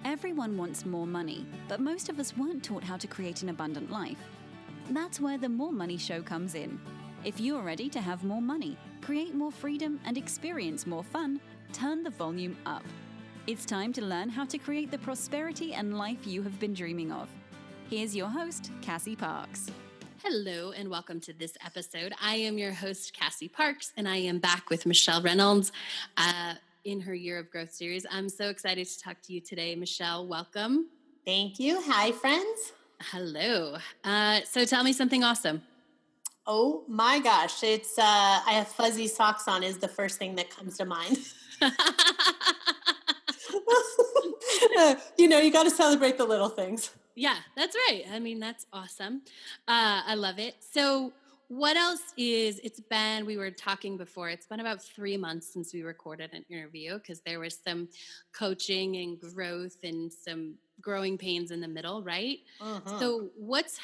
Everyone wants more money, but most of us weren't taught how to create an abundant life. That's where the More Money Show comes in. If you are ready to have more money, create more freedom, and experience more fun, turn the volume up. It's time to learn how to create the prosperity and life you have been dreaming of. Here's your host, Cassie Parks. Hello and welcome to this episode. I am your host, Cassie Parks, and I am back with Michele Reynolds in her Year of Growth series. I'm so excited to talk to you today. Michele, welcome. Thank you. Hi, friends. Hello. So tell me something awesome. Oh my gosh. It's, I have fuzzy socks on is the first thing that comes to mind. You got to celebrate the little things. Yeah, that's right. I mean, that's awesome. I love it. So what else we were talking before, it's been about 3 months since we recorded an interview because there was some coaching and growth and some growing pains in the middle, right? Mm-hmm. So what's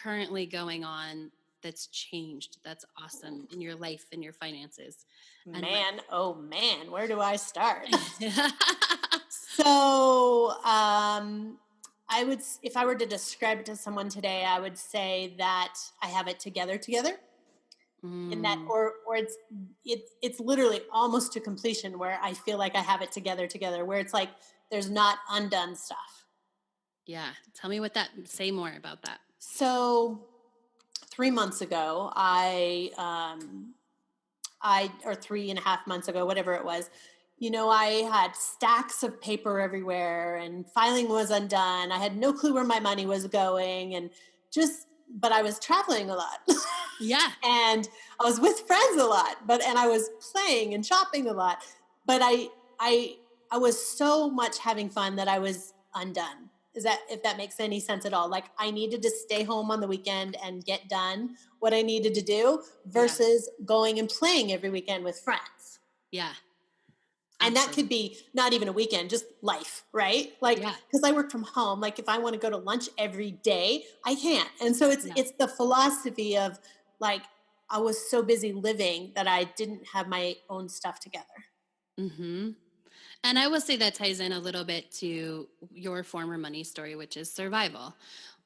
currently going on that's changed, that's awesome in your life and your finances? Man, where do I start? So, if I were to describe it to someone today, I would say that I have it together. In that, or it's literally almost to completion where I feel like I have it together, where it's like there's not undone stuff. Yeah. Tell me say more about that. So 3 months ago, or 3.5 months ago, whatever it was, I had stacks of paper everywhere and filing was undone. I had no clue where my money was going but I was traveling a lot. Yeah. And I was with friends a lot, and I was playing and shopping a lot, but I was so much having fun that I was undone. If that makes any sense at all? Like I needed to stay home on the weekend and get done what I needed to do versus going and playing every weekend with friends. Yeah. And that could be not even a weekend, just life, right? Like, because I work from home, like if I want to go to lunch every day, I can't. And so it's the philosophy of like, I was so busy living that I didn't have my own stuff together. Mm-hmm. And I will say that ties in a little bit to your former money story, which is survival,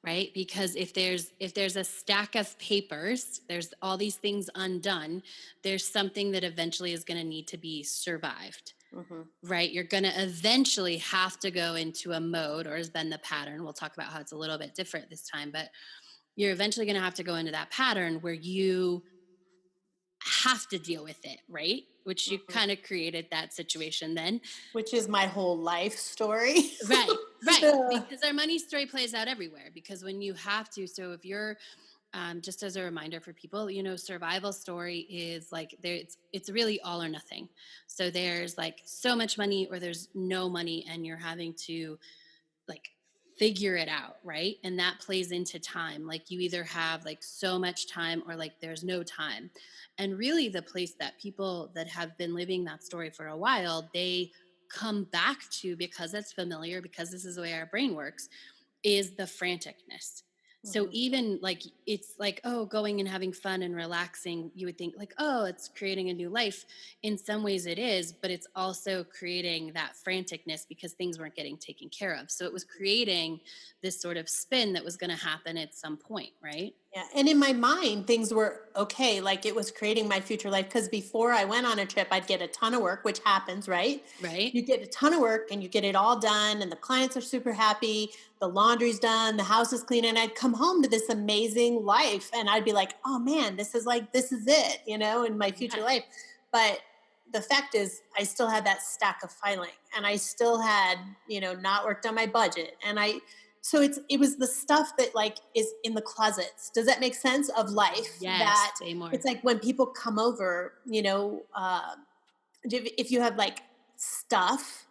right? Because if there's a stack of papers, there's all these things undone, there's something that eventually is going to need to be survived. Mm-hmm. Right? You're going to eventually have to go into a mode, or has been the pattern. We'll talk about how it's a little bit different this time, but you're eventually going to have to go into that pattern where you have to deal with it, right? Which you kind of created that situation then. Which is my whole life story. Right. Because our money story plays out everywhere. Because when you have to, so if you're, just as a reminder for people, survival story is like it's really all or nothing. So there's like so much money or there's no money and you're having to like figure it out, right? And that plays into time. Like you either have like so much time or like there's no time. And really the place that people that have been living that story for a while, they come back to, because it's familiar, because this is the way our brain works, is the franticness. So even like, it's like, oh, going and having fun and relaxing, you would think like, oh, it's creating a new life. In some ways it is, but it's also creating that franticness because things weren't getting taken care of. So it was creating this sort of spin that was going to happen at some point, right? Yeah. And in my mind, things were okay. Like it was creating my future life. Because before I went on a trip, I'd get a ton of work, which happens, right? Right. You get a ton of work and you get it all done and the clients are super happy. The laundry's done, the house is clean. And I'd come home to this amazing life. And I'd be like, oh man, this is it, in my future life. But the fact is I still had that stack of filing and I still had, not worked on my budget. And so it was the stuff that like is in the closets. Does that make sense of life? Yes, that say more. It's like when people come over, if you have like stuff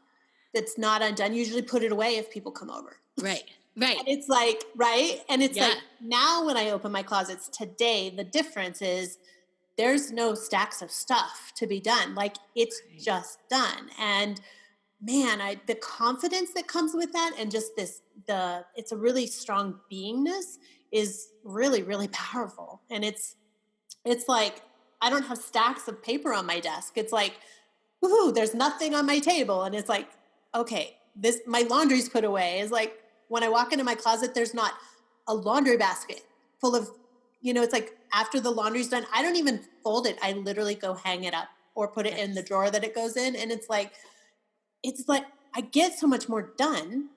that's not undone, usually put it away if people come over. Right. And it's like, right. And it's like now when I open my closets today, the difference is there's no stacks of stuff to be done. Like it's just done. And man, the confidence that comes with that and just it's a really strong beingness is really, really powerful. And it's like, I don't have stacks of paper on my desk. It's like, woohoo, there's nothing on my table. And it's like, okay, my laundry's put away. Is like when I walk into my closet, there's not a laundry basket full of, it's like after the laundry's done, I don't even fold it. I literally go hang it up or put it in the drawer that it goes in. And it's like I get so much more done,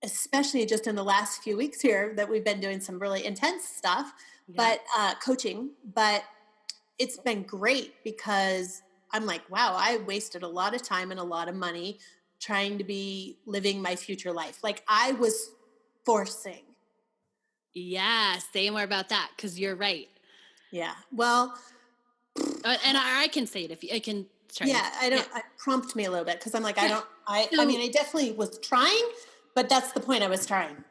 especially just in the last few weeks here that we've been doing some really intense stuff, but coaching, but it's been great because I'm like, wow, I wasted a lot of time and a lot of money trying to be living my future life. Like I was forcing. Yeah. Say more about that. 'Cause you're right. Yeah. Well, and I can say it if you, I can try. Yeah. I prompt me a little bit. 'Cause I'm like, I mean, I definitely was trying, but that's the point. I was trying.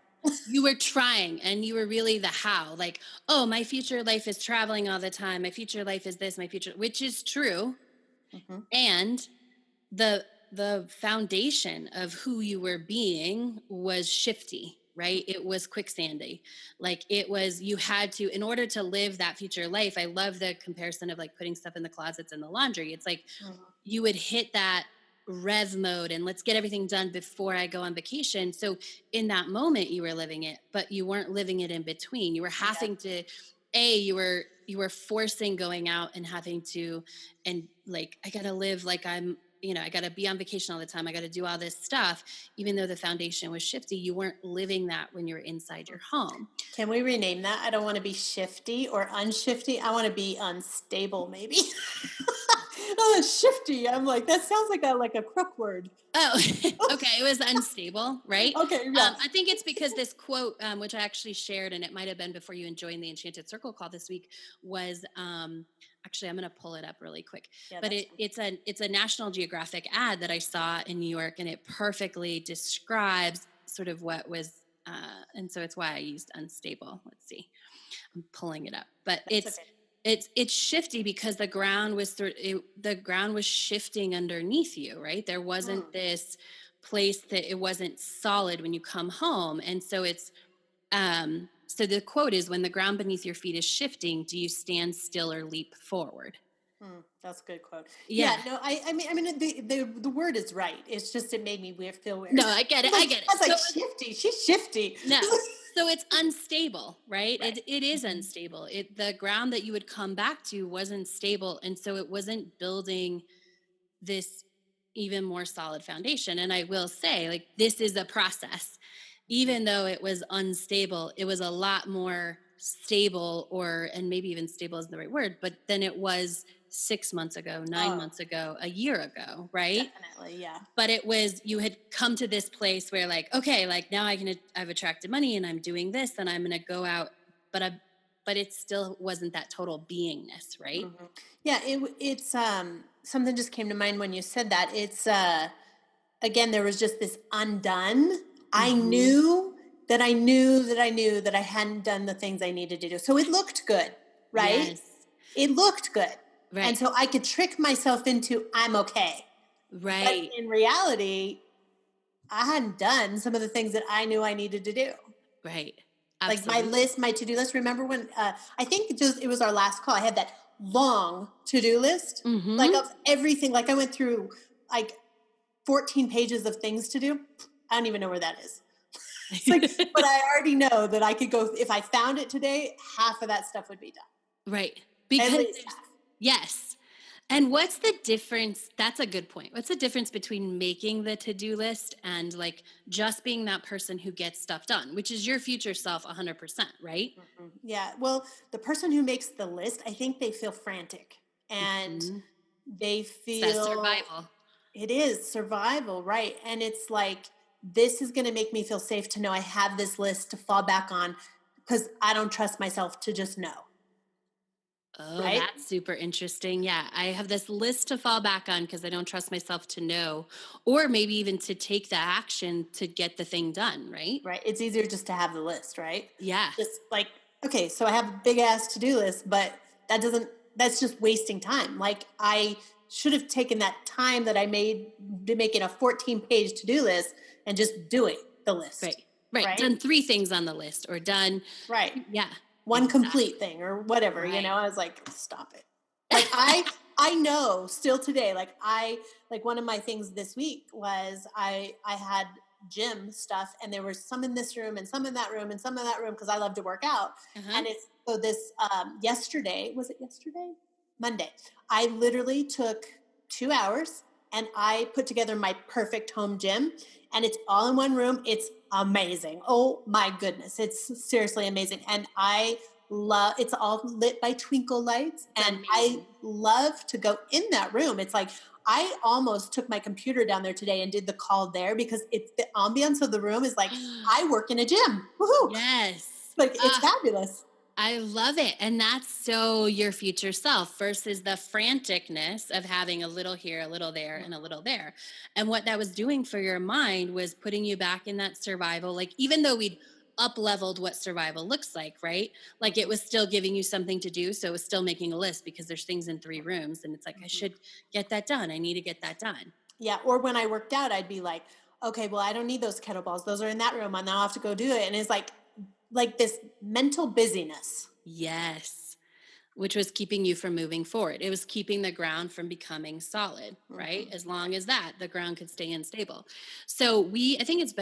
You were trying and you were really the how, like, oh, my future life is traveling all the time. My future life is this, which is true. Mm-hmm. And the foundation of who you were being was shifty, right? It was quicksandy. Like it was, you had to, in order to live that future life. I love the comparison of like putting stuff in the closets and the laundry. It's like you would hit that rev mode and let's get everything done before I go on vacation. So in that moment you were living it, but you weren't living it in between. You were having to, you were forcing going out and having to, and like, I got to live like I'm, I got to be on vacation all the time. I got to do all this stuff. Even though the foundation was shifty, you weren't living that when you're inside your home. Can we rename that? I don't want to be shifty or unshifty. I want to be unstable, maybe. Oh, shifty. I'm like, that sounds like a crook word. Oh, okay. It was unstable, right? Okay. Yeah. I think it's because this quote, which I actually shared, and it might've been before you joined the Enchanted Circle call this week, was, actually, I'm going to pull it up really quick, but it's a National Geographic ad that I saw in New York, and it perfectly describes sort of what was, and so it's why I used unstable. Let's see, I'm pulling it up, but it's shifty because the ground was shifting underneath you, right? There wasn't this place that it wasn't solid when you come home. And so it's, so the quote is, when the ground beneath your feet is shifting, do you stand still or leap forward? That's a good quote. Yeah. No, I mean, the word is right. It's just, it made me feel weird. No, I get it. I get it. I was like, shifty. She's shifty. No. So it's unstable, right? It is unstable. The ground that you would come back to wasn't stable. And so it wasn't building this even more solid foundation. And I will say, like, this is a process. Even though it was unstable, it was a lot more stable, and maybe even stable isn't the right word, but then it was 6 months ago, 9 months ago, a year ago, right? Definitely, yeah. But it was, you had come to this place where like, okay, like now I've attracted money and I'm doing this and I'm going to go out, but it still wasn't that total beingness, right? Mm-hmm. Yeah, it's something just came to mind when you said that. It's again, there was just this undone. I knew that I knew that I knew that I hadn't done the things I needed to do. So it looked good, right? Yes. It looked good. Right. And so I could trick myself into I'm okay. Right. But in reality, I hadn't done some of the things that I knew I needed to do. Right. Absolutely. Like my to-do list. Remember when, I think it was our last call. I had that long to-do list, like of everything. Like I went through like 14 pages of things to do. I don't even know where that is. It's like, but I already know that I could go, if I found it today, half of that stuff would be done. Right. Because at least half. Yes. And what's the difference? That's a good point. What's the difference between making the to-do list and like just being that person who gets stuff done, which is your future self 100%, right? Mm-hmm. Yeah. Well, the person who makes the list, I think they feel frantic and they feel it's survival. It is survival, right? And it's like, this is going to make me feel safe to know I have this list to fall back on because I don't trust myself to just know. Oh, right? That's super interesting. Yeah. I have this list to fall back on because I don't trust myself to know, or maybe even to take the action to get the thing done. Right. Right. It's easier just to have the list, right? Yeah. Just like, okay, so I have a big ass to-do list, but that's just wasting time. Like I should have taken that time that I made to making a 14-page to-do list and just doing the list. Right. Done 3 things on the list or done. Right. Yeah. One complete thing or whatever, I was like, stop it. Like I know still today, like one of my things this week was I had gym stuff, and there was some in this room and some in that room and some in that room because I love to work out. Uh-huh. And it's so this yesterday, was it yesterday? Monday. I literally took 2 hours and I put together my perfect home gym, and it's all in one room. It's amazing. Oh my goodness. It's seriously amazing. And I love, it's all lit by twinkle lights, It's and I amazing. love to go in that room. It's like I almost took my computer down there today and did the call there because it's the ambience of the room is like I work in a gym. Woohoo. Yes. Like it's fabulous. I love it. And that's so your future self versus the franticness of having a little here, a little there, and a little there. And what that was doing for your mind was putting you back in that survival. Like, even though we'd up leveled what survival looks like, right? Like, it was still giving you something to do. So it was still making a list because there's things in 3 rooms. And it's like, I should get that done. I need to get that done. Yeah. Or when I worked out, I'd be like, okay, well, I don't need those kettlebells. Those are in that room. And now I have to go do it. And it's like this mental busyness. Yes. Which was keeping you from moving forward. It was keeping the ground from becoming solid, right? As long as that, the ground could stay unstable. So I think it's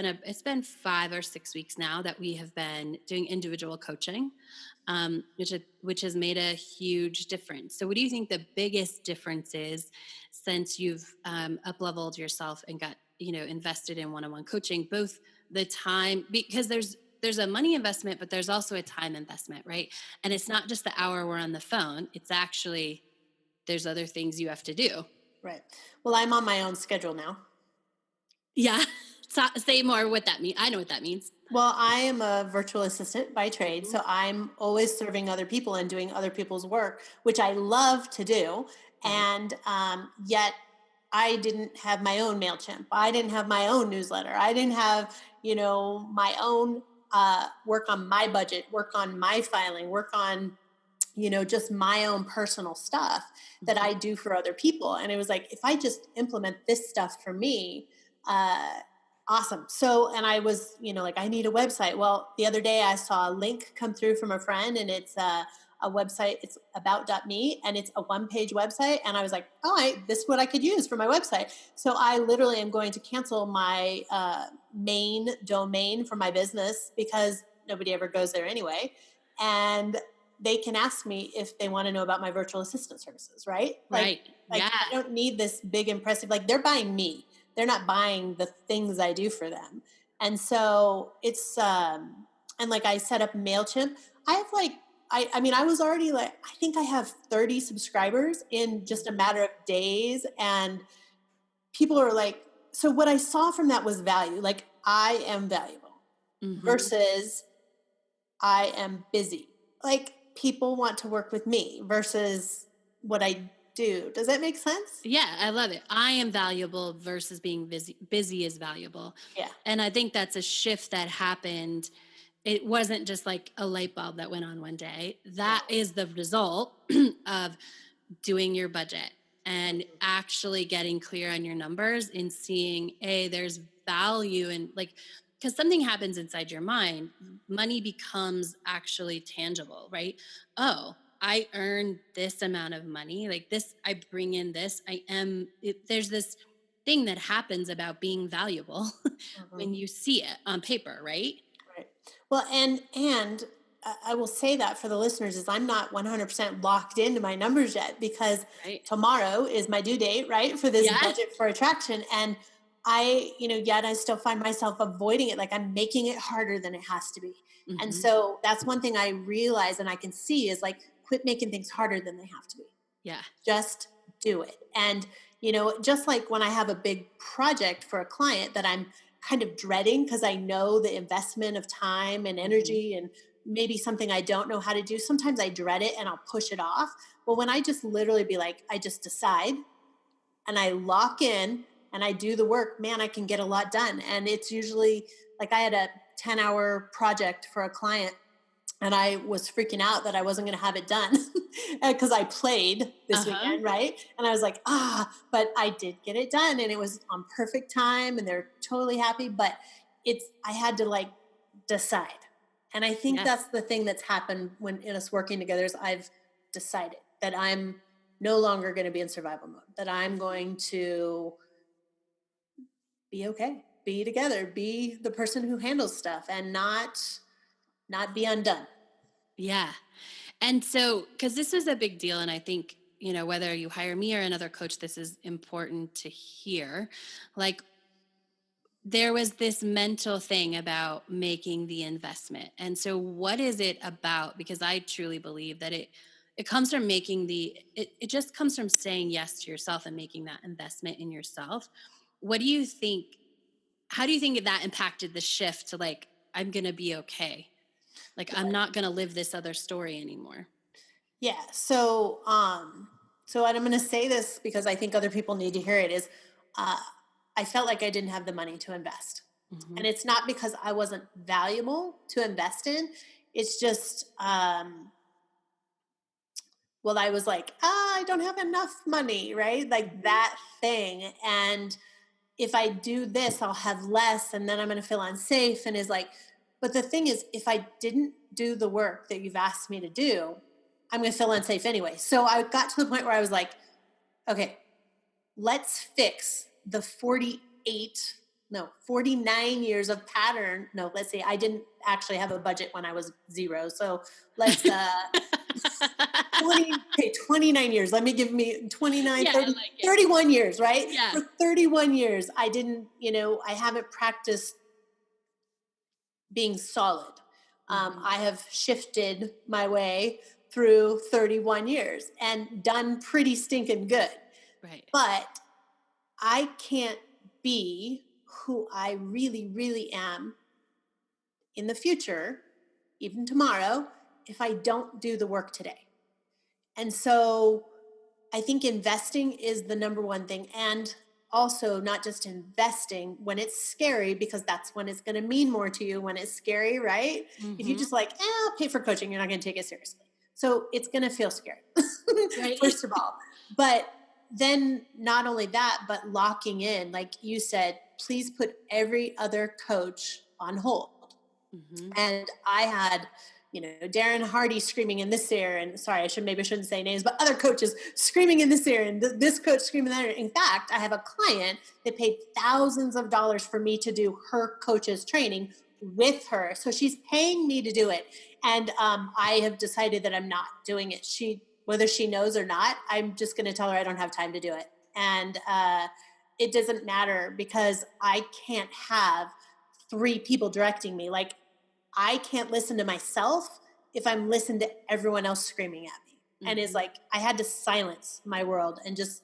been 5 or 6 weeks now that we have been doing individual coaching, which has made a huge difference. So what do you think the biggest difference is since you've up leveled yourself and got, invested in one-on-one coaching, both the time, because there's a money investment, but there's also a time investment, right? And it's not just the hour we're on the phone. It's actually, there's other things you have to do. Right. Well, I'm on my own schedule now. Yeah. So, say more what that means. I know what that means. Well, I am a virtual assistant by trade, so I'm always serving other people and doing other people's work, which I love to do. Right. And yet, I didn't have my own Mailchimp. I didn't have my own newsletter. I didn't have, my own work on my budget, work on my filing, work on, just my own personal stuff that I do for other people. And it was like, if I just implement this stuff for me, awesome. So, and I was, like, I need a website. Well, the other day I saw a link come through from a friend, and it's a website. It's about.me, and it's a one-page website. And I was like, this is what I could use for my website. So I literally am going to cancel my main domain for my business because nobody ever goes there anyway. And they can ask me if they want to know about my virtual assistant services, right? Right. Like Yeah. I don't need this big impressive, like they're buying me. They're not buying the things I do for them. And so it's and like I set up MailChimp. I have I mean, I was already I think I have 30 subscribers in just a matter of days. And people are like, so what I saw from that was value. Like, I am valuable versus I am busy. Like, people want to work with me versus what I do. Does that make sense? Yeah, I love it. I am valuable versus being busy. Busy is valuable. Yeah. And I think that's a shift that happened. It wasn't just like a light bulb that went on one day. That is the result of doing your budget and actually getting clear on your numbers and seeing, there's value in, like, because something happens inside your mind, money becomes actually tangible, right? Oh, I earn this amount of money, like this, I bring in this, there's this thing that happens about being valuable when you see it on paper, right? Right. Well, and I will say that for the listeners is I'm not 100% locked into my numbers yet because Right. tomorrow is my due date, right? For this Yeah. budget for attraction. And I, yet I still find myself avoiding it. Like, I'm making it harder than it has to be. And so that's one thing I realize and I can see is like, quit making things harder than they have to be. Yeah. Just do it. And, just like when I have a big project for a client that I'm kind of dreading because I know the investment of time and energy and maybe something I don't know how to do. Sometimes I dread it and I'll push it off. Well, when I just literally be like, I just decide and I lock in and I do the work, man, I can get a lot done. And it's usually like I had a 10-hour project for a client and I was freaking out that I wasn't going to have it done because I played this weekend, right? And I was like, but I did get it done and it was on perfect time and they're totally happy. But I had to decide. And I think that's the thing that's happened when in us working together is I've decided that I'm no longer going to be in survival mode, that I'm going to be okay, be together, be the person who handles stuff and not be undone. Yeah. And so, because this is a big deal, and I think, whether you hire me or another coach, this is important to hear. Like, there was this mental thing about making the investment. And so what is it about? Because I truly believe that it comes from it just comes from saying yes to yourself and making that investment in yourself. What do you think? How do you think that impacted the shift to like, I'm going to be okay? Like, I'm not going to live this other story anymore. Yeah. So I'm going to say this because I think other people need to hear it is, I felt like I didn't have the money to invest. Mm-hmm. And it's not because I wasn't valuable to invest in. It's just, well, I was like, I don't have enough money, right? Like that thing. And if I do this, I'll have less and then I'm going to feel unsafe. And is like, but the thing is, if I didn't do the work that you've asked me to do, I'm going to feel unsafe anyway. So I got to the point where I was like, okay, let's fix the 49 years of pattern. No, let's say I didn't actually have a budget when I was 0. So let's, 29 years. Let me give me 29, Yeah, 30, I like it. 31 years, right? Yeah. For 31 years, I didn't, I haven't practiced being solid. I have shifted my way through 31 years and done pretty stinking good. Right. But I can't be who I really, really am in the future, even tomorrow, if I don't do the work today. And so I think investing is the number one thing. And also not just investing when it's scary, because that's when it's going to mean more to you when it's scary, right? Mm-hmm. If you just like, I'll pay for coaching, you're not going to take it seriously. So it's going to feel scary, Right. First of all. But then not only that, but locking in, like you said, please put every other coach on hold. Mm-hmm. And I had, Darren Hardy screaming in this ear, and sorry, I shouldn't say names, but other coaches screaming in this ear, and this coach screaming in that ear. In fact, I have a client that paid thousands of dollars for me to do her coach's training with her. So she's paying me to do it. And I have decided that I'm not doing it. Whether she knows or not, I'm just going to tell her I don't have time to do it. And it doesn't matter because I can't have 3 people directing me. Like, I can't listen to myself if I'm listening to everyone else screaming at me. Mm-hmm. And it's like, I had to silence my world and just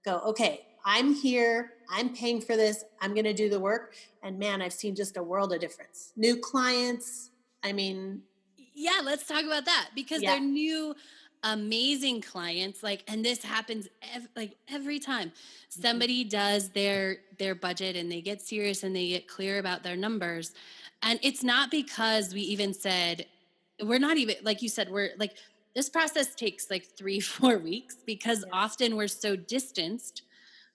go, okay, I'm here. I'm paying for this. I'm going to do the work. And man, I've seen just a world of difference. New clients. I mean. Yeah, let's talk about that because they're new, amazing clients. Like, and this happens every time somebody does their budget and they get serious and they get clear about their numbers. And it's not because we even said, we're not even, like you said, we're like, this process takes like 3-4 weeks because often we're so distanced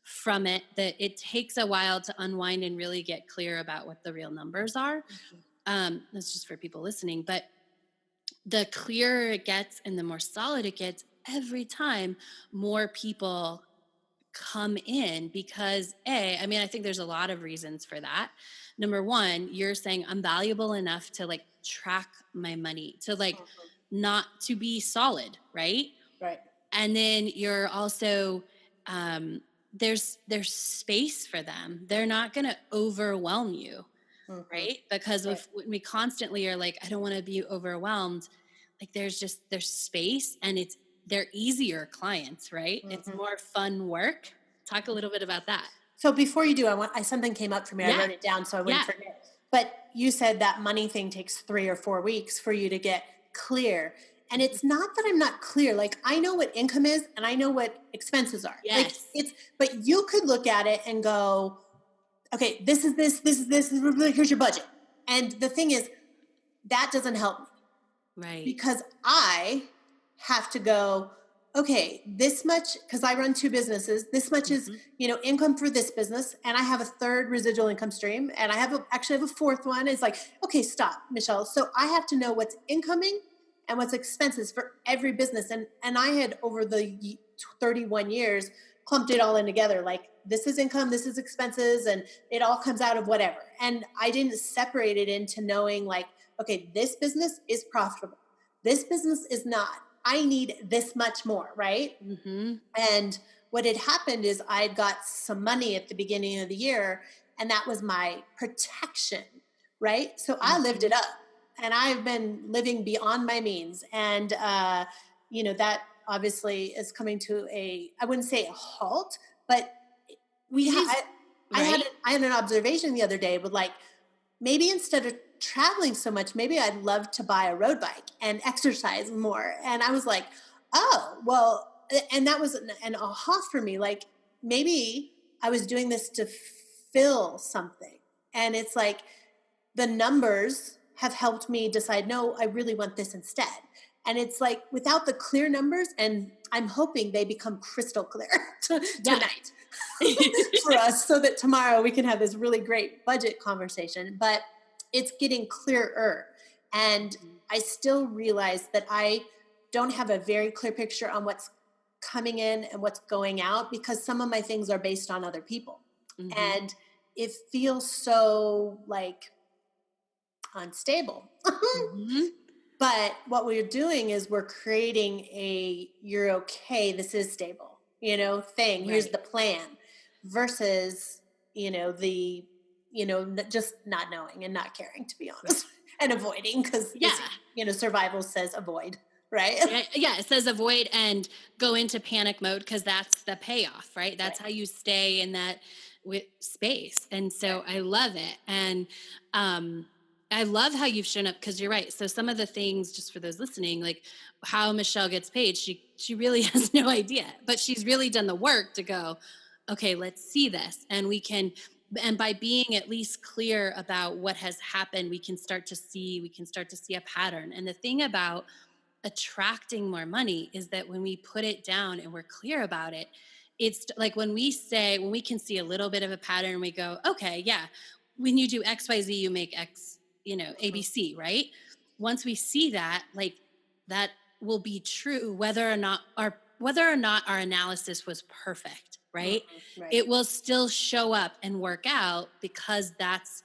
from it that it takes a while to unwind and really get clear about what the real numbers are. That's just for people listening, but the clearer it gets and the more solid it gets, every time more people come in because I think there's a lot of reasons for that. Number one, you're saying I'm valuable enough to like track my money, to like not to be solid, right? Right. And then you're also there's space for them. They're not going to overwhelm you, right? Because when we constantly are like, I don't want to be overwhelmed, like there's space and they're easier clients, right? It's more fun work. Talk a little bit about that. So before you do, something came up for me. I wrote it down so I wouldn't forget. But you said that money thing takes 3 or 4 weeks for you to get clear. And it's not that I'm not clear. Like, I know what income is and I know what expenses are. Yes. Like but you could look at it and go, okay, this is this, here's your budget. And the thing is, that doesn't help me. Right. Because I have to go, okay, this much, because I run 2 businesses, this much is, income for this business. And I have a 3rd residual income stream. And I actually have a 4th one. It's like, okay, stop, Michelle. So I have to know what's incoming and what's expenses for every business. And I had over the 31 years, clumped it all in together. Like, this is income, this is expenses, and it all comes out of whatever. And I didn't separate it into knowing like, okay, this business is profitable. This business is not. I need this much more, right? Mm-hmm. And what had happened is I'd got some money at the beginning of the year, and that was my protection, right? So I lived it up, and I've been living beyond my means. And, that obviously is coming to I wouldn't say a halt, but I had an observation the other day with like, maybe instead of traveling so much, maybe I'd love to buy a road bike and exercise more. And I was like, oh, well, and that was an aha for me. Like, maybe I was doing this to fill something. And it's like, the numbers have helped me decide, no, I really want this instead. And it's like, without the clear numbers, and I'm hoping they become crystal clear tonight for us, so that tomorrow we can have this really great budget conversation. But it's getting clearer. And I still realize that I don't have a very clear picture on what's coming in and what's going out, because some of my things are based on other people. Mm-hmm. And it feels so like unstable. Mm-hmm. But what we're doing is we're creating you're okay, this is stable, thing. Right. Here's the plan, versus, just not knowing and not caring, to be honest, and avoiding, because, survival says avoid. Right. Yeah. It says avoid and go into panic mode, because that's the payoff, right? That's how you stay in that space. And so I love it. And, I love how you've shown up, because you're right. So some of the things, just for those listening, like how Michele gets paid, she really has no idea, but she's really done the work to go, okay, let's see this. And and by being at least clear about what has happened, we can start to see a pattern. And the thing about attracting more money is that when we put it down and we're clear about it, it's like when we can see a little bit of a pattern, we go, okay, yeah, when you do XYZ, you make X, ABC, right? Once we see that, like, that will be true, whether or not our analysis was perfect, right? Mm-hmm. Right. It will still show up and work out, because that's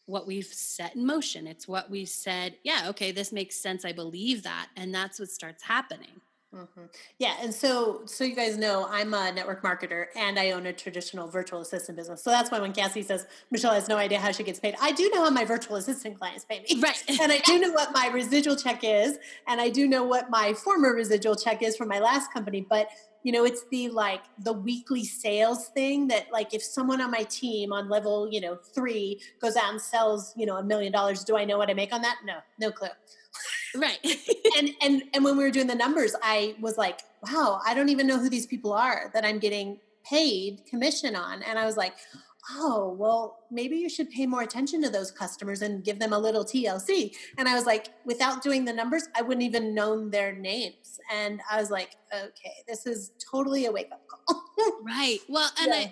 what we've set in motion. It's what we said, yeah, okay, this makes sense. I believe that. And that's what starts happening. Mm-hmm. Yeah. And so you guys know, I'm a network marketer, and I own a traditional virtual assistant business. So that's why when Cassie says Michele has no idea how she gets paid, I do know how my virtual assistant clients pay me. Right. And I do know what my residual check is. And I do know what my former residual check is from my last company. But it's the weekly sales thing that, like, if someone on my team on level, 3 goes out and sells, $1 million, do I know what I make on that? No clue. Right. and when we were doing the numbers, I was like, wow, I don't even know who these people are that I'm getting paid commission on. And I was like, oh, well, maybe you should pay more attention to those customers and give them a little TLC. And I was like, without doing the numbers, I wouldn't even known their names. And I was like, okay, this is totally a wake up call. Right. Well, and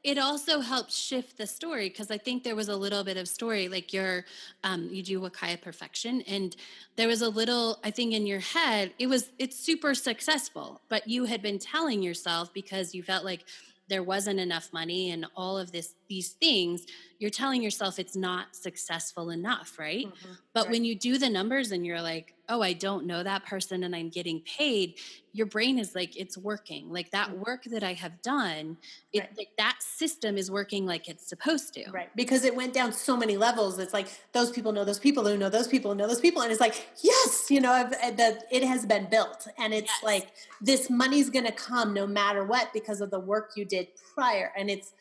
it also helps shift the story, because I think there was a little bit of story, like you do Wakaya Perfection, and there was a little, I think, in your head, it's super successful, but you had been telling yourself, because you felt like there wasn't enough money and all of these things, you're telling yourself it's not successful enough, right? Mm-hmm. But when you do the numbers and you're like, oh, I don't know that person and I'm getting paid, your brain is like, it's working. Like, that work that I have done, like, that system is working like it's supposed to. Right. Because it went down so many levels. It's like, those people know those people who know those people who know those people. And it's like, yes, it has been built. And it's like, this money's going to come no matter what, because of the work you did prior. And it's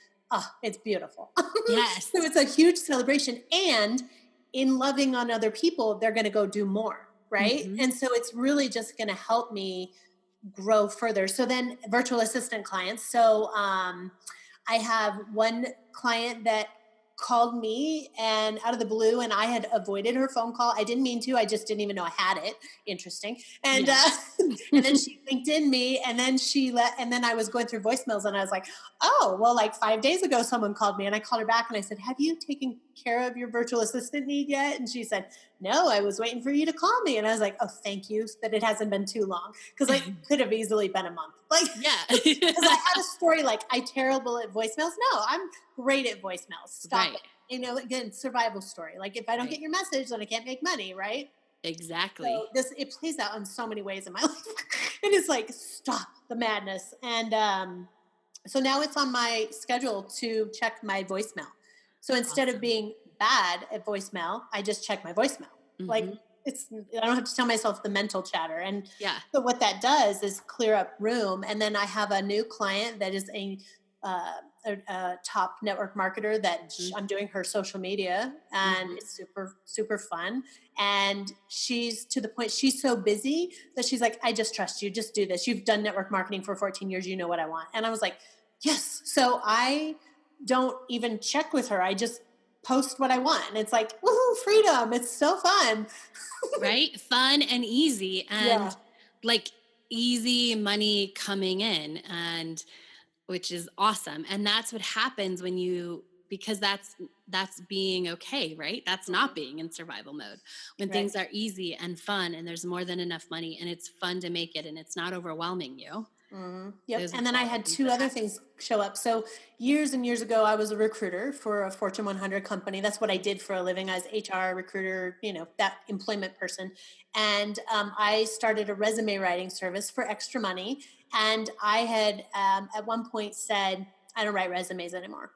beautiful. Yes. So it's a huge celebration. And in loving on other people, they're going to go do more. Right. Mm-hmm. And so it's really just going to help me grow further. So then virtual assistant clients. So I have one client that called me and out of the blue, and I had avoided her phone call. I didn't mean to. I just didn't even know I had it. Interesting. And and then she LinkedIn me, and then and then I was going through voicemails, and I was like, oh, well, like 5 days ago, someone called me, and I called her back and I said, have you taken care of your virtual assistant need yet? And she said, no, I was waiting for you to call me. And I was like, oh, thank you that it hasn't been too long. Cause like could have easily been a month. Like, Yeah. cause I had a story like I terrible at voicemails. No, I'm great at voicemails. Stop it. You know, again, survival story. Like if I don't get your message, then I can't make money. Right. Exactly. So it plays out in so many ways in my life. And it's like, stop the madness. And, so now it's on my schedule to check my voicemail. So instead of being bad at voicemail, I just check my voicemail. Like I don't have to tell myself the mental chatter. And so what that does is clear up room. And then I have a new client that is a top network marketer that I'm doing her social media, and it's super, super fun. And she's to the point, she's so busy that she's like, I just trust you. Just do this. You've done network marketing for 14 years. You know what I want. And I was like, yes. So I don't even check with her. I just post what I want. And it's like, woohoo, freedom. It's so fun. Right? Fun and easy, and like easy money coming in, and which is awesome. And that's what happens when because that's being okay, right? That's not being in survival mode. When things are easy and fun and there's more than enough money and it's fun to make it and it's not overwhelming you. Yep. And then I had two other things show up. So years and years ago, I was a recruiter for a Fortune 100 company. That's what I did for a living. I was HR recruiter, you know, that employment person. And I started a resume writing service for extra money. And I had at one point said, I don't write resumes anymore.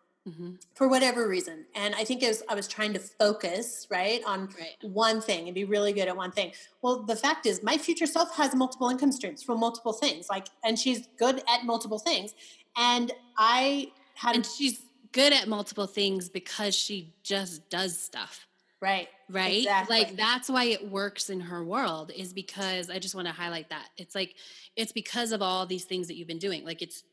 For whatever reason. And I think I was trying to focus, on one thing and be really good at one thing. Well, the fact is my future self has multiple income streams from multiple things, and she's good at multiple things. And and she's good at multiple things because she just does stuff. Right. Exactly. Like that's why it works in her world, is because I just want to highlight that. It's like, it's because of all these things that you've been doing. Like it's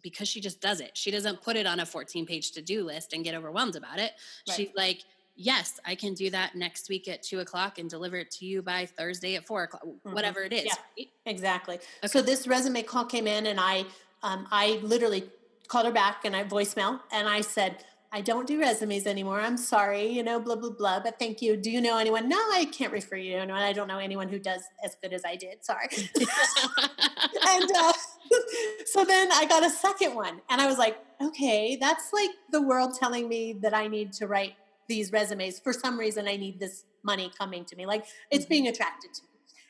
because she just does it. She doesn't put it on a 14-page to-do list and get overwhelmed about it. She's like, yes, I can do that next week at 2:00 and deliver it to you by Thursday at 4:00, whatever it is. Yeah, right? Exactly. Okay. So this resume call came in, and I literally called her back, and I voicemail, and I said, I don't do resumes anymore. I'm sorry, blah, blah, blah, but thank you. Do you know anyone? No, I can't refer you to anyone. I don't know anyone who does as good as I did. Sorry. And so then I got a second one, and I was like, okay, that's like the world telling me that I need to write these resumes. For some reason, I need this money coming to me. Like it's being attracted to me.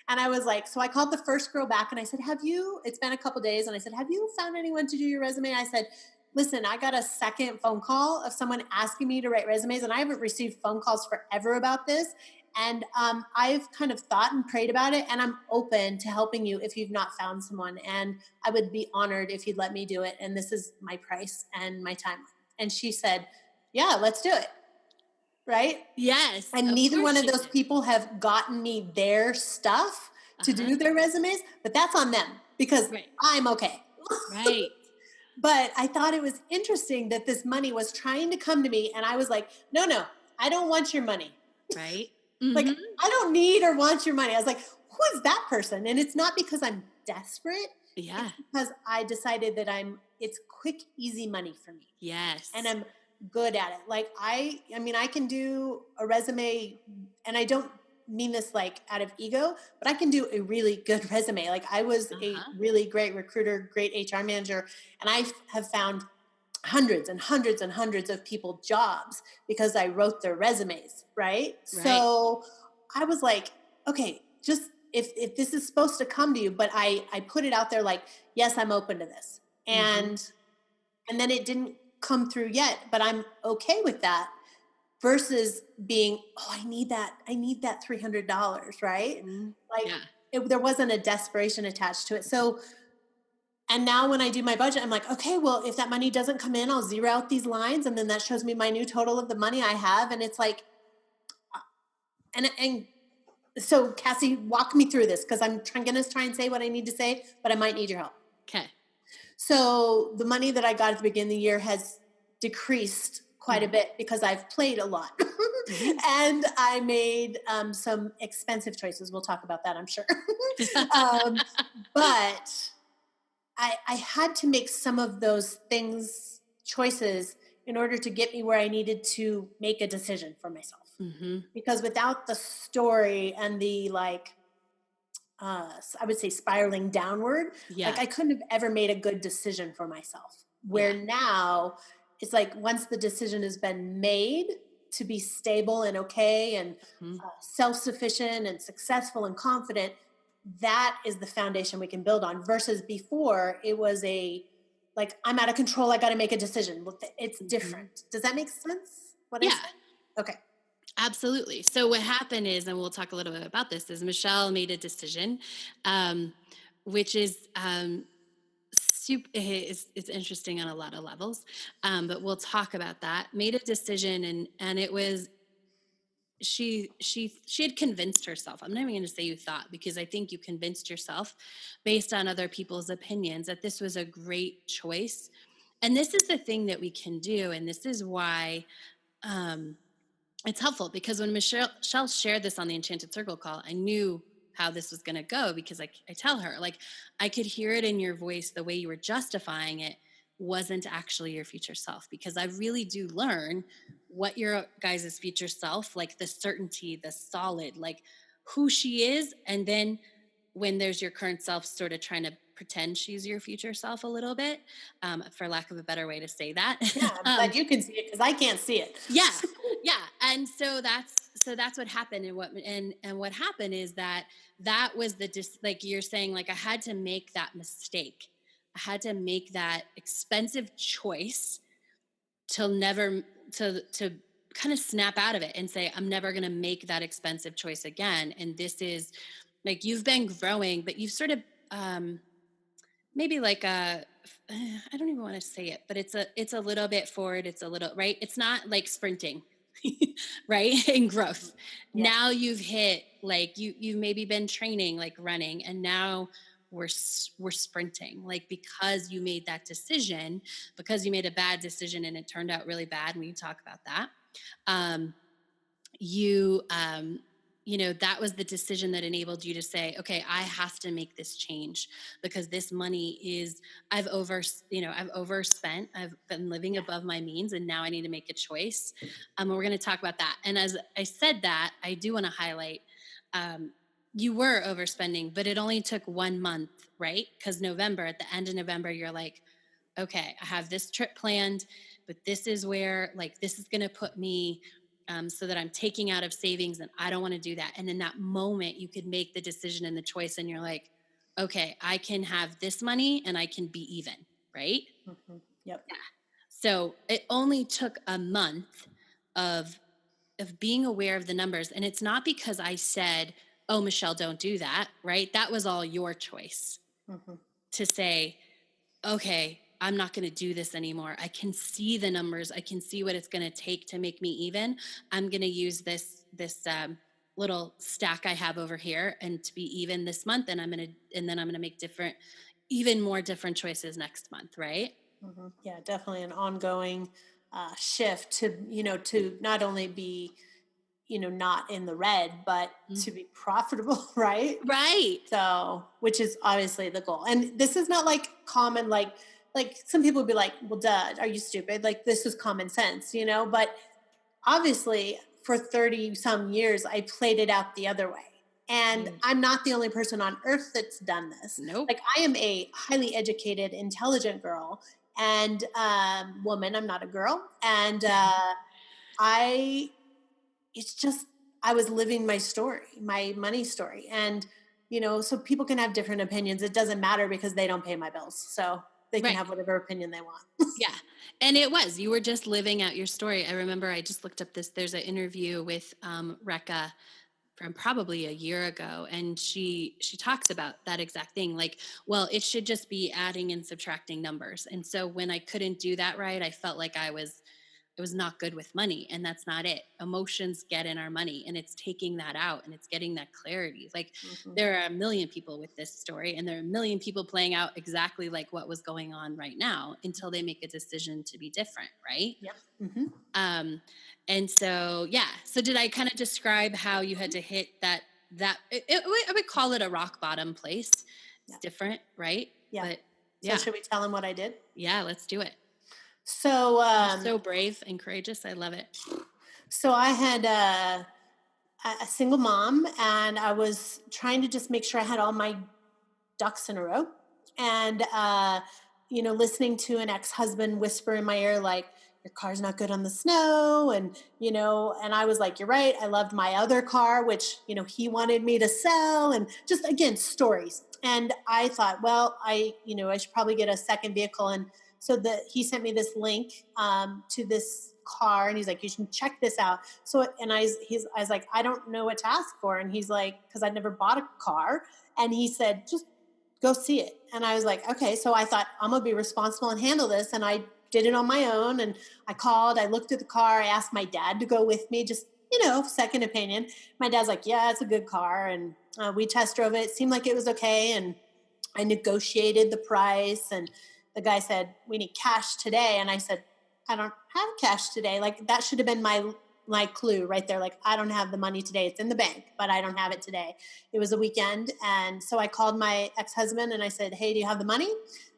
And I was like, so I called the first girl back and I said, it's been a couple days. And I said, have you found anyone to do your resume? I said, listen, I got a second phone call of someone asking me to write resumes, and I haven't received phone calls forever about this. And I've kind of thought and prayed about it, and I'm open to helping you if you've not found someone. And I would be honored if you'd let me do it. And this is my price and my time. And she said, yeah, let's do it. Right? Yes. And neither one of those people have gotten me their stuff to do their resumes, but that's on them because I'm okay. Right. But I thought it was interesting that this money was trying to come to me, and I was like, no, I don't want your money. Right. Like, I don't need or want your money. I was like, who is that person? And it's not because I'm desperate. Yeah. It's because I decided that it's quick, easy money for me. Yes. And I'm good at it. Like I can do a resume, and I don't mean this like out of ego, but I can do a really good resume. Like I was a really great recruiter, great HR manager, and I have found hundreds and hundreds and hundreds of people jobs because I wrote their resumes, right? So I was like, okay, just if this is supposed to come to you, but I put it out there like, yes, I'm open to this. And then it didn't come through yet, but I'm okay with that versus being, I need that $300, right? Like there wasn't a desperation attached to it. So, and now when I do my budget, I'm like, okay, well, if that money doesn't come in, I'll zero out these lines. And then that shows me my new total of the money I have. And it's like, and so Cassie, walk me through this, because I'm going to try and say what I need to say, but I might need your help. Okay. So the money that I got at the beginning of the year has decreased quite a bit because I've played a lot. And I made some expensive choices. We'll talk about that, I'm sure. But I had to make some of those choices in order to get me where I needed to make a decision for myself. Mm-hmm. Because without the story and the like, I would say spiraling downward, Yeah. like I couldn't have ever made a good decision for myself. Where Yeah. now it's like once the decision has been made to be stable and okay and Mm-hmm. self-sufficient and successful and confident, that is the foundation we can build on. Versus before, it was a like I'm out of control. I got to make a decision. It's different. Does that make sense? What I Yeah. said? Okay. Absolutely. So what happened is, and we'll talk a little bit about this, is Michele made a decision, which is it's interesting on a lot of levels, but we'll talk about that. Made a decision, and it was she had convinced herself. I'm not even going to say you thought, because I think you convinced yourself based on other people's opinions that this was a great choice. And this is the thing that we can do, and this is why. It's helpful, because when Michele shared this on the Enchanted Circle call, I knew how this was going to go, because I tell her, like, I could hear it in your voice. The way you were justifying it wasn't actually your future self, because I really do learn what your guys' future self, like the certainty, the solid, like who she is. And then when there's your current self sort of trying to pretend she's your future self a little bit, for lack of a better way to say that. Yeah, I'm glad you can see it because I can't see it. Yeah, yeah. And so that's what happened. And what happened is that was like you're saying, like I had to make that mistake. I had to make that expensive choice to never to kind of snap out of it and say, I'm never going to make that expensive choice again. And this is like, you've been growing, but you've sort of maybe like a, I don't even want to say it, but it's a little bit forward. It's a little, right. It's not like sprinting, right. In growth. Yeah. Now you've hit, like you've maybe been training, like running, and now we're sprinting, like, because you made that decision, because you made a bad decision and it turned out really bad. And we can talk about that. Um, you that was the decision that enabled you to say, okay, I have to make this change, because this money is, I've overspent, I've been living above my means, and now I need to make a choice. And we're going to talk about that. And as I said that, I do want to highlight, you were overspending, but it only took 1 month, right? Because at the end of November, you're like, okay, I have this trip planned, but this is where, like, this is going to put me, so that I'm taking out of savings, and I don't want to do that. And in that moment, you could make the decision and the choice, and you're like, okay, I can have this money and I can be even, right? Mm-hmm. Yep. Yeah. So it only took a month of being aware of the numbers. And it's not because I said, oh, Michele, don't do that, right? That was all your choice Mm-hmm. to say, okay, I'm not going to do this anymore. I can see the numbers. I can see what it's going to take to make me even. I'm going to use this little stack I have over here and to be even this month. And then I'm going to make even more different choices next month. Right. Mm-hmm. Yeah, definitely an ongoing shift to, to not only be, not in the red, but to be profitable, right? Right. So, which is obviously the goal. And this is not like common, like some people would be like, well, duh, are you stupid? Like this is common sense, but obviously for 30 some years, I played it out the other way. And I'm not the only person on earth that's done this. Nope. Like I am a highly educated, intelligent girl and woman. I'm not a girl. And it's just, I was living my story, my money story. And, so people can have different opinions. It doesn't matter because they don't pay my bills. So they can Right. have whatever opinion they want. Yeah. And you were just living out your story. I remember I just looked up there's an interview with Rekha from probably a year ago. And she talks about that exact thing. Like, well, it should just be adding and subtracting numbers. And so when I couldn't do that right, I felt like it was not good with money. And that's not it. Emotions get in our money, and it's taking that out and it's getting that clarity. Like there are a million people with this story, and there are a million people playing out exactly like what was going on right now until they make a decision to be different. Right. Yep. Mm-hmm. And so, yeah. So did I kind of describe how you had to hit that I would call it a rock bottom place. It's different. Right. Yeah. But So should we tell them what I did? yeah, let's do it. So, You're so brave and courageous. I love it. so I had a single mom, and I was trying to just make sure I had all my ducks in a row. And, listening to an ex-husband whisper in my ear, like, your car's not good on the snow. And I was like, you're right. I loved my other car, which, he wanted me to sell, and just, again, stories. And I thought, well, I should probably get a second vehicle. And so he sent me this link to this car, and he's like, you should check this out. So, and I was like, I don't know what to ask for. And he's like, cause I'd never bought a car. And he said, just go see it. And I was like, okay. So I thought, I'm gonna be responsible and handle this. And I did it on my own. And I looked at the car. I asked my dad to go with me, just, second opinion. My dad's like, yeah, it's a good car. And we test drove it. It seemed like it was okay. And I negotiated the price, and the guy said, we need cash today. And I said, I don't have cash today. Like, that should have been my clue right there. Like, I don't have the money today. It's in the bank, but I don't have it today. It was a weekend. And so I called my ex-husband and I said, hey, do you have the money?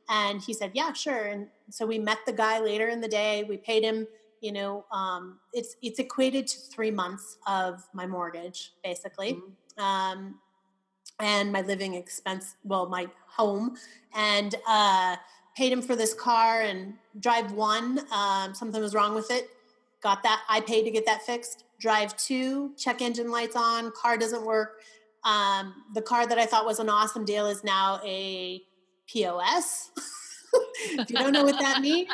And he said, yeah, sure. And so we met the guy later in the day. We paid him, it's equated to 3 months of my mortgage, basically. Mm-hmm. And my living expense, my home, and paid him for this car. And drive 1, something was wrong with it. Got that. I paid to get that fixed. Drive 2, check engine lights on, car doesn't work. The car that I thought was an awesome deal is now a POS. If you don't know what that means,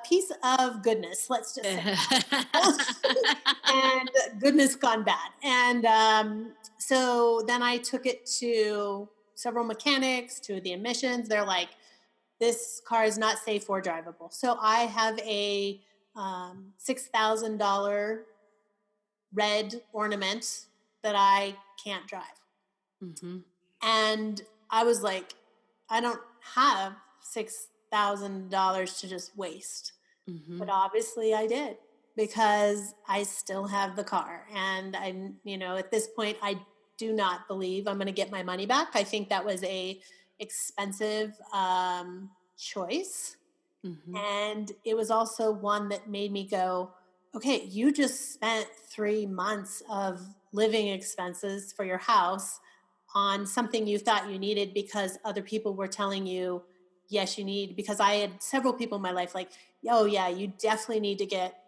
piece of goodness, let's just say. And goodness gone bad. And so then I took it to several mechanics, to the emissions. They're like, this car is not safe or drivable. So I have a $6,000 red ornament that I can't drive. Mm-hmm. And I was like, I don't have $6,000 to just waste. Mm-hmm. But obviously I did, because I still have the car. And I'm, at this point, I do not believe I'm going to get my money back. I think that was a expensive choice. Mm-hmm. And it was also one that made me go, okay, you just spent 3 months of living expenses for your house on something you thought you needed because other people were telling you, yes, you need, because I had several people in my life like, oh yeah, you definitely need to get,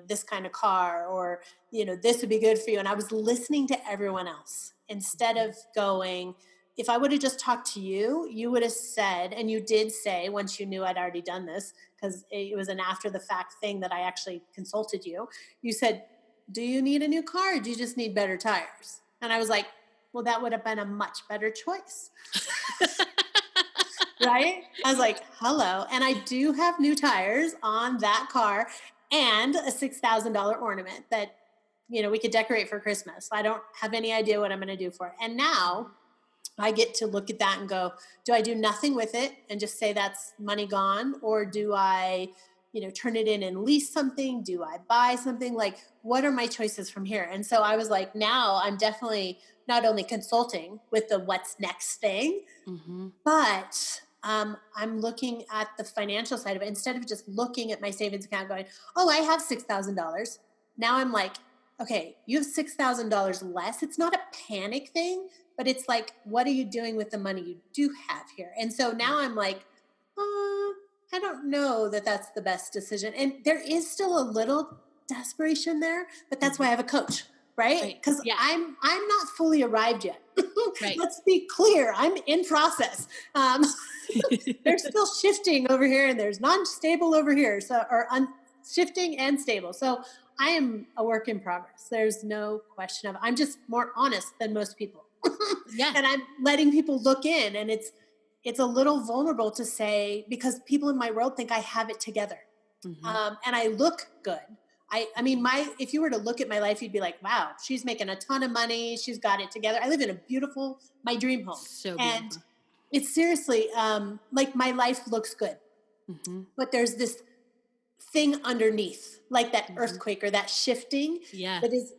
this kind of car, or, this would be good for you. And I was listening to everyone else instead of going, if I would have just talked to you, you would have said, and you did say, once you knew I'd already done this, because it was an after the fact thing that I actually consulted you. You said, do you need a new car, or do you just need better tires? And I was like, well, that would have been a much better choice. Right? I was like, hello. And I do have new tires on that car and a $6,000 ornament that, we could decorate for Christmas. I don't have any idea what I'm going to do for it. And now I get to look at that and go, do I do nothing with it and just say that's money gone? Or do I, turn it in and lease something? Do I buy something? Like, what are my choices from here? And so I was like, now I'm definitely not only consulting with the what's next thing, mm-hmm. but I'm looking at the financial side of it. Instead of just looking at my savings account going, oh, I have $6,000. Now I'm like, okay, you have $6,000 less. It's not a panic thing, but it's like, what are you doing with the money you do have here? And so now I'm like, I don't know that that's the best decision. And there is still a little desperation there, but that's why I have a coach, right? Because I'm not fully arrived yet. Right. Let's be clear. I'm in process. There's still shifting over here, and there's non-stable over here. So, shifting and stable. So I am a work in progress. There's no question of it. I'm just more honest than most people. Yeah. And I'm letting people look in, and it's a little vulnerable to say, because people in my world think I have it together. Mm-hmm. And I look good. I mean, if you were to look at my life, you'd be like, wow, she's making a ton of money. She's got it together. I live in my dream home. So beautiful. And it's seriously, like, my life looks good, mm-hmm. but there's this thing underneath, like that mm-hmm. earthquake or that shifting. Yeah. That is,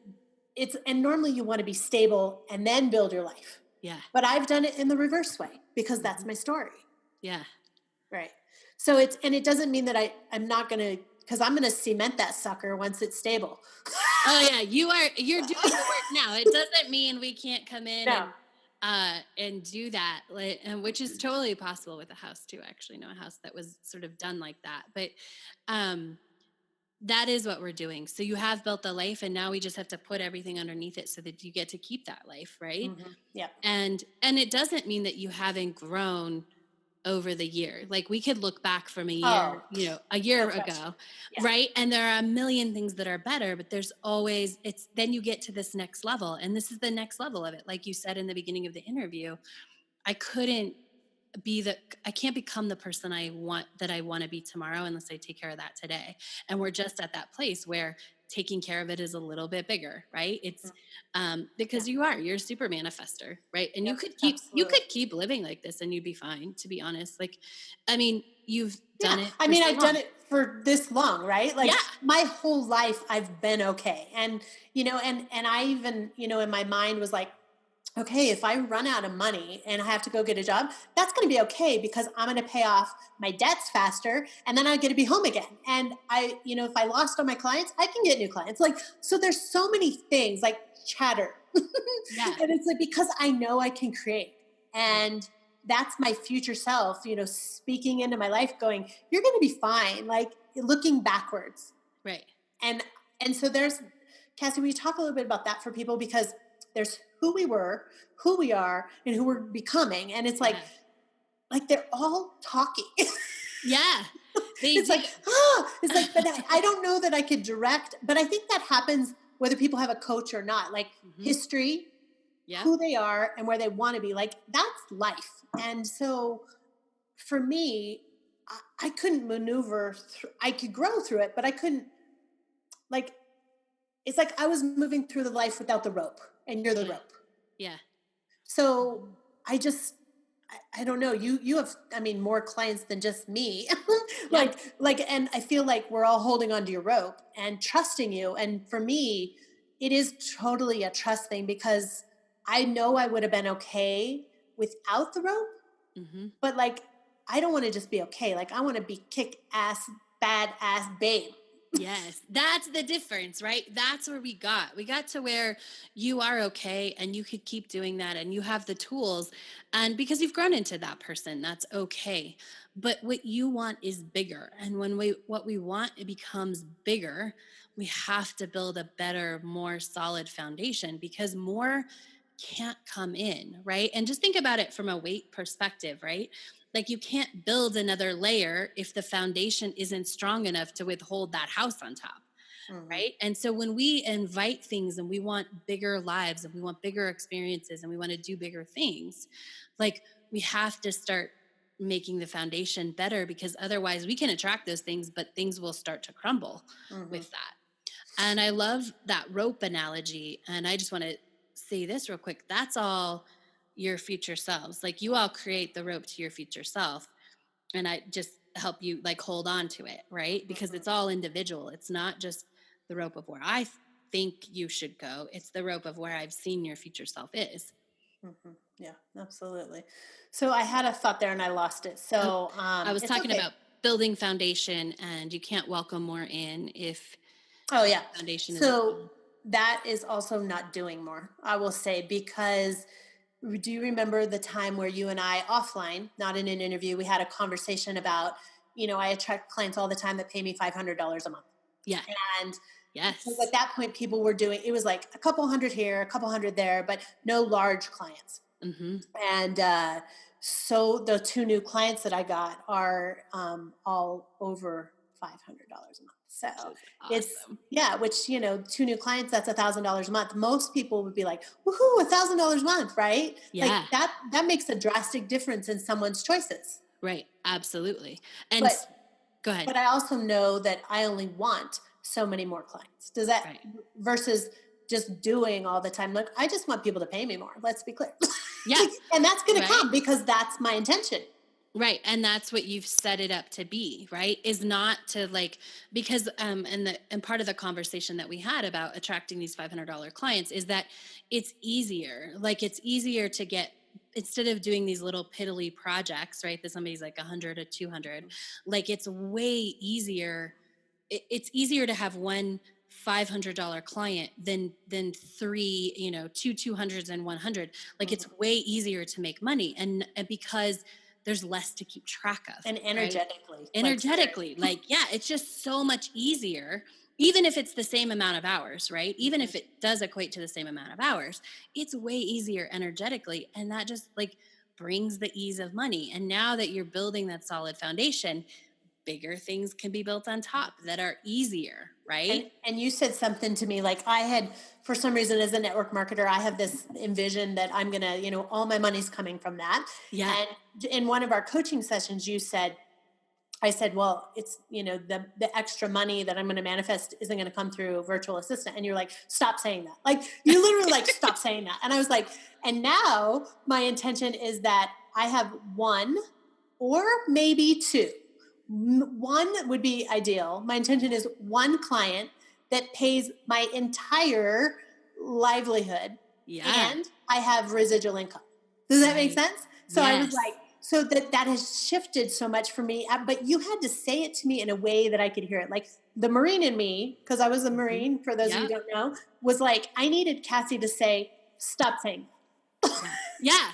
and normally you want to be stable and then build your life. Yeah. But I've done it in the reverse way, because that's my story. Yeah. Right. So and it doesn't mean that I'm not going to, because I'm going to cement that sucker once it's stable. Oh yeah, you're doing the work now. It doesn't mean we can't come in No. and do that, and which is totally possible with a house too. I actually know a house that was sort of done like that. But um that is what we're doing. So you have built the life, and now we just have to put everything underneath it so that you get to keep that life, right? Yeah. And it doesn't mean that you haven't grown over the year. Like we could look back from a year, Oh, a year no question. ago, Yeah. right? And there are a million things that are better, but there's always, then you get to this next level. And this is the next level of it. Like you said in the beginning of the interview, I couldn't I can't become the person I want to be tomorrow unless I take care of that today. And we're just at that place where taking care of it is a little bit bigger, right? It's because you're a super manifester, right? And Yep, you absolutely. could keep living like this and you'd be fine, to be honest. Like, I mean, you've Yeah. done it I for mean, so I've done long. it for this long, right? Like Yeah. my whole life I've been okay. And, and I even, in my mind was like, okay, if I run out of money and I have to go get a job, that's going to be okay because I'm going to pay off my debts faster and then I get to be home again. And if I lost all my clients, I can get new clients. Like, so there's so many things like chatter. Yeah. And it's like, because I know I can create, and that's my future self, speaking into my life going, you're going to be fine. Like looking backwards. Right. And so there's, Cassie, will you talk a little bit about that for people? Because there's who we were, who we are, and who we're becoming. And it's like they're all talking. Yeah. It's like, but I don't know that I could direct, but I think that happens whether people have a coach or not. Like history, who they are and where they want to be. Like that's life. And so for me, I couldn't maneuver through, I could grow through it, but I couldn't, like, it's like I was moving through the life without the rope, and you're the rope. Yeah. So I don't know. You have, I mean, more clients than just me. And I feel like we're all holding onto your rope and trusting you. And for me, it is totally a trust thing because I know I would have been okay without the rope. But like, I don't want to just be okay. Like I want to be kick ass, bad ass babe. Yes, that's the difference, right? That's where we got to where you are okay and you could keep doing that and you have the tools, and because you've grown into that person, that's okay. But what you want is bigger, and what we want, it becomes bigger. We have to build a better, more solid foundation because more can't come in, right? And just think about it from a weight perspective, right? Like you can't build another layer if the foundation isn't strong enough to withhold that house on top. Right. And so when we invite things and we want bigger lives and we want bigger experiences and we want to do bigger things, like we have to start making the foundation better, because otherwise we can attract those things, but things will start to crumble with that. And I love that rope analogy. And I just want to say this real quick. That's all your future selves. Like you all create the rope to your future self. And I just help you like hold on to it, right? Because it's all individual. It's not just the rope of where I think you should go. It's the rope of where I've seen your future self is. Yeah, absolutely. So I had a thought there and I lost it. So I was talking okay. about building foundation, and you can't welcome more in if foundation is so that is also not doing more, I will say, because do you remember the time where you and I offline, not in an interview, we had a conversation about, I attract clients all the time that pay me $500 a month. Yeah. And yes, at that point, people were doing, it was like a couple hundred here, a couple hundred there, but no large clients. And so the two new clients that I got are all over $500 a month. So it's, which, two new clients, that's $1,000 a month. Most people would be like, woohoo, $1,000 a month, right? Yeah. Like that makes a drastic difference in someone's choices. Right. Absolutely. And go ahead. But I also know that I only want so many more clients. Does that versus just doing all the time? Like, I just want people to pay me more. Let's be clear. Yeah. And that's going to come because that's my intention. Right. And that's what you've set it up to be, right? Is not to like, because, and part of the conversation that we had about attracting these $500 clients is that it's easier. Like it's easier to get instead of doing these little piddly projects, right, that somebody's like 100 or 200, like it's way easier. It's easier to have one $500 client than three, two 200s and 100. Like it's way easier to make money, and because there's less to keep track of. And energetically. Right? Energetically, yeah, it's just so much easier. Even if it's the same amount of hours, right? Even if it does equate to the same amount of hours, it's way easier energetically. And that just like brings the ease of money. And now that you're building that solid foundation, bigger things can be built on top that are easier, right? And you said something to me, like I had, for some reason, as a network marketer, I have this envision that I'm going to, all my money's coming from that. Yeah. And in one of our coaching sessions, I said, well, it's, the extra money that I'm going to manifest isn't going to come through virtual assistant. And you're like, stop saying that. Like, you literally like, stop saying that. And I was like, and now my intention is that I have one or maybe two. One would be ideal. My intention is one client that pays my entire livelihood. Yeah. And I have residual income. Does that make sense? So yes. I was like, so that has shifted so much for me, but you had to say it to me in a way that I could hear it. Like the Marine in me, because I was a Marine, for those of you who don't know, was like, I needed Cassie to say, stop saying that. Yeah.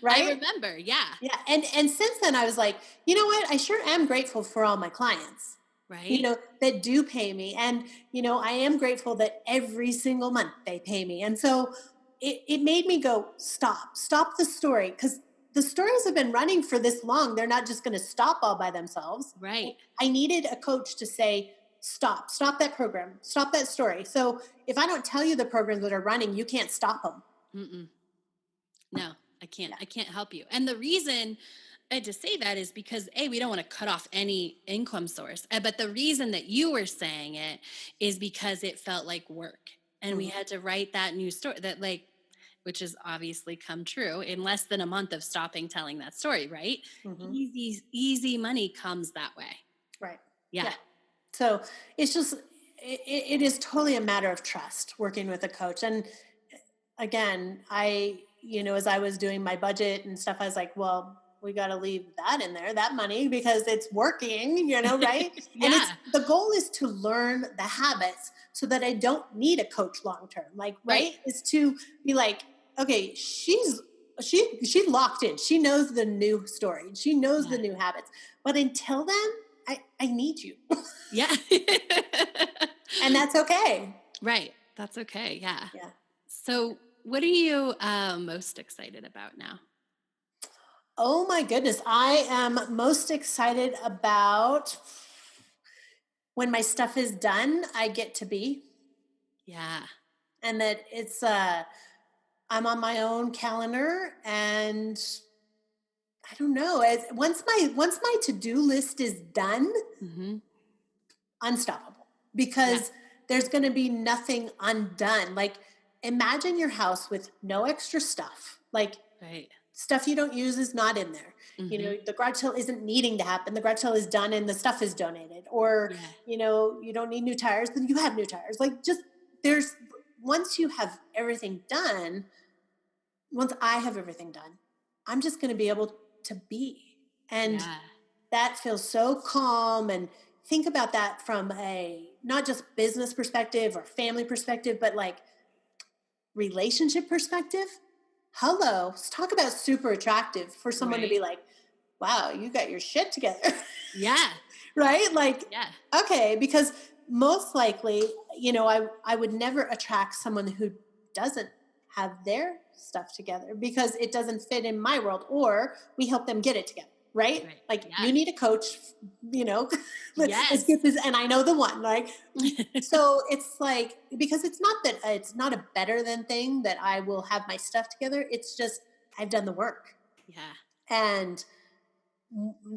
Right? I remember. Yeah. Yeah. And since then I was like, you know what? I sure am grateful for all my clients, right? That do pay me. And, I am grateful that every single month they pay me. And so it made me go, stop the story. Because the stories have been running for this long. They're not just going to stop all by themselves. Right. I needed a coach to say, stop that program, stop that story. So if I don't tell you the programs that are running, you can't stop them. No, I can't. I can't help you. And the reason I had to say that is because we don't want to cut off any income source. But the reason that you were saying it is because it felt like work, and we had to write that new story that which has obviously come true in less than a month of stopping telling that story, right? Easy money comes that way. Right. Yeah. So it's just, it is totally a matter of trust working with a coach. And again, as I was doing my budget and stuff, I was like, well, we got to leave that in there, that money, because it's working, right? And the goal is to learn the habits so that I don't need a coach long-term, right? Is to be like, okay, she's locked in. She knows the new story. She knows the new habits. But until then, I need you. Yeah. And that's okay. Right. That's okay. Yeah. Yeah. So what are you most excited about now? Oh my goodness. I am most excited about when my stuff is done, I get to be. Yeah. And that it's, I'm on my own calendar, and I don't know, once my to-do list is done, unstoppable, because there's going to be nothing undone. Like imagine your house with no extra stuff, stuff you don't use is not in there. The garage sale isn't needing to happen. The garage sale is done and the stuff is donated, or, you don't need new tires, then you have new tires. Once you have everything done, once I have everything done, I'm just going to be able to be. And that feels so calm. And think about that from a, not just business perspective or family perspective, but relationship perspective. Hello. Let's talk about super attractive for someone to be like, wow, you got your shit together. Yeah. Right? Okay. Because most likely, I would never attract someone who doesn't have their stuff together, because it doesn't fit in my world, or we help them get it together. Right? You need a coach, let's get this. And I know the one, so it's because it's not that it's not a better than thing that I will have my stuff together. It's just, I've done the work. Yeah. And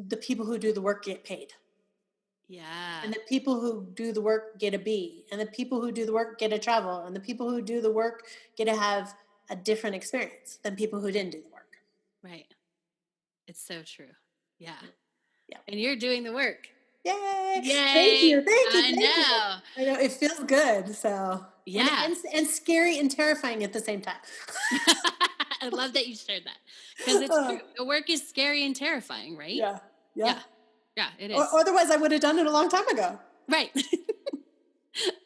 the people who do the work get paid. Yeah. And the people who do the work get a B, and the people who do the work get to travel, and the people who do the work get to have a different experience than people who didn't do the work. Right. It's so true. Yeah. Yeah. And you're doing the work. Yay. Yay. Thank you. I know. It feels good. So yeah. And scary and terrifying at the same time. I love that you shared that because it's true. The work is scary and terrifying, right? Yeah. Yeah. Yeah, it is. Or otherwise, I would have done it a long time ago. Right.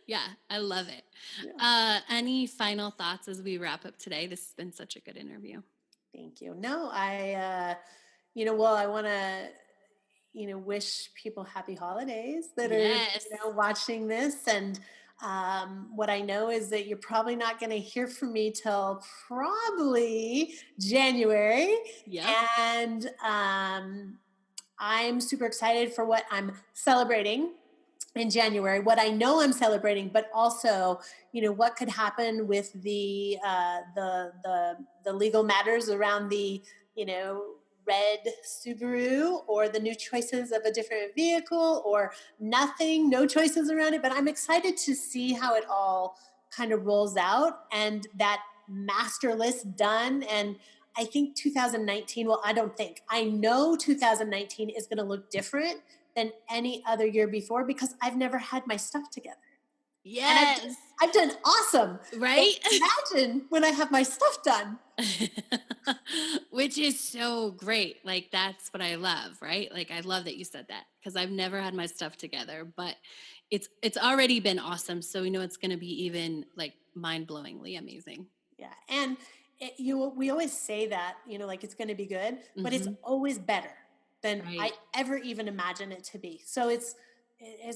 Yeah, I love it. Yeah. Any final thoughts as we wrap up today? This has been such a good interview. Thank you. No, well, I want to, wish people happy holidays that are, Yes. watching this. And what I know is that you're probably not going to hear from me till probably January. Yep. And I'm super excited for what I'm celebrating in January, what I know I'm celebrating, but also, what could happen with the legal matters around the, red Subaru, or the new choices of a different vehicle, or nothing, no choices around it. But I'm excited to see how it all kind of rolls out, and that master list done. And I think 2019, I know 2019 is going to look different than any other year before, because I've never had my stuff together. Yes. And I've done awesome. Right? But imagine when I have my stuff done. Which is so great. Like, that's what I love, right? Like, I love that you said that, because I've never had my stuff together, but it's already been awesome. So we know it's going to be even like mind-blowingly amazing. Yeah. And we always say that, like it's going to be good, but it's Mhm. always better than Right. I ever even imagine it to be. So it's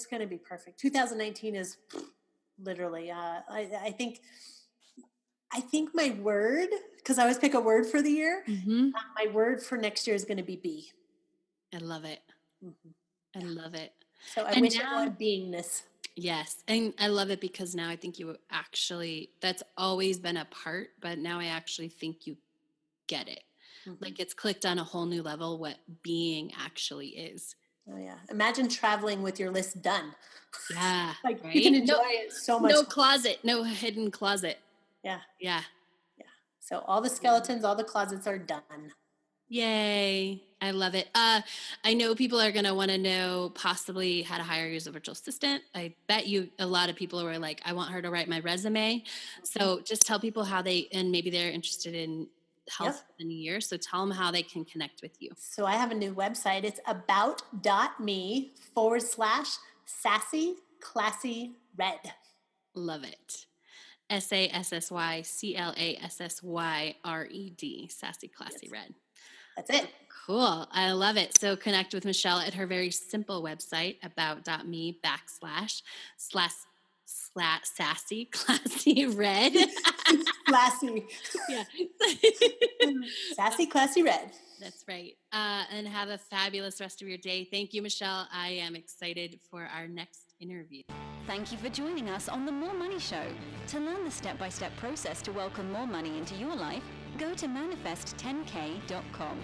going to be perfect. 2019 is literally, I think my word, because I always pick a word for the year, Mhm. my word for next year is going to be be. I love it. Mhm. I love it. So I And wish now, everyone beingness. yes. And I love it because now I think you actually, that's always been a part, but now I actually think you get it. Mhm. Like, it's clicked on a whole new level what being actually is. Oh yeah. Imagine traveling with your list done. Yeah. Like Right? you can enjoy it so much. No closet, no hidden closet. Yeah. Yeah. Yeah. So all the skeletons, all the closets are done. Yay. I love it. I know people are going to want to know possibly how to hire you as a virtual assistant. I bet you a lot of people were like, I want her to write my resume. So just tell people how and maybe they're interested in health for the new year. So tell them how they can connect with you. So I have a new website. It's about.me/sassy classy red. Love it. SASSYCLASSYRED, Sassy Classy Red. That's it. Cool. I love it. So connect with Michele at her very simple website, about.me/sassy classy red. Classy. Yeah. Sassy classy red. That's right. And have a fabulous rest of your day. Thank you, Michele. I am excited for our next interview. Thank you for joining us on The More Money Show. To learn the step-by-step process to welcome more money into your life, go to manifest10k.com.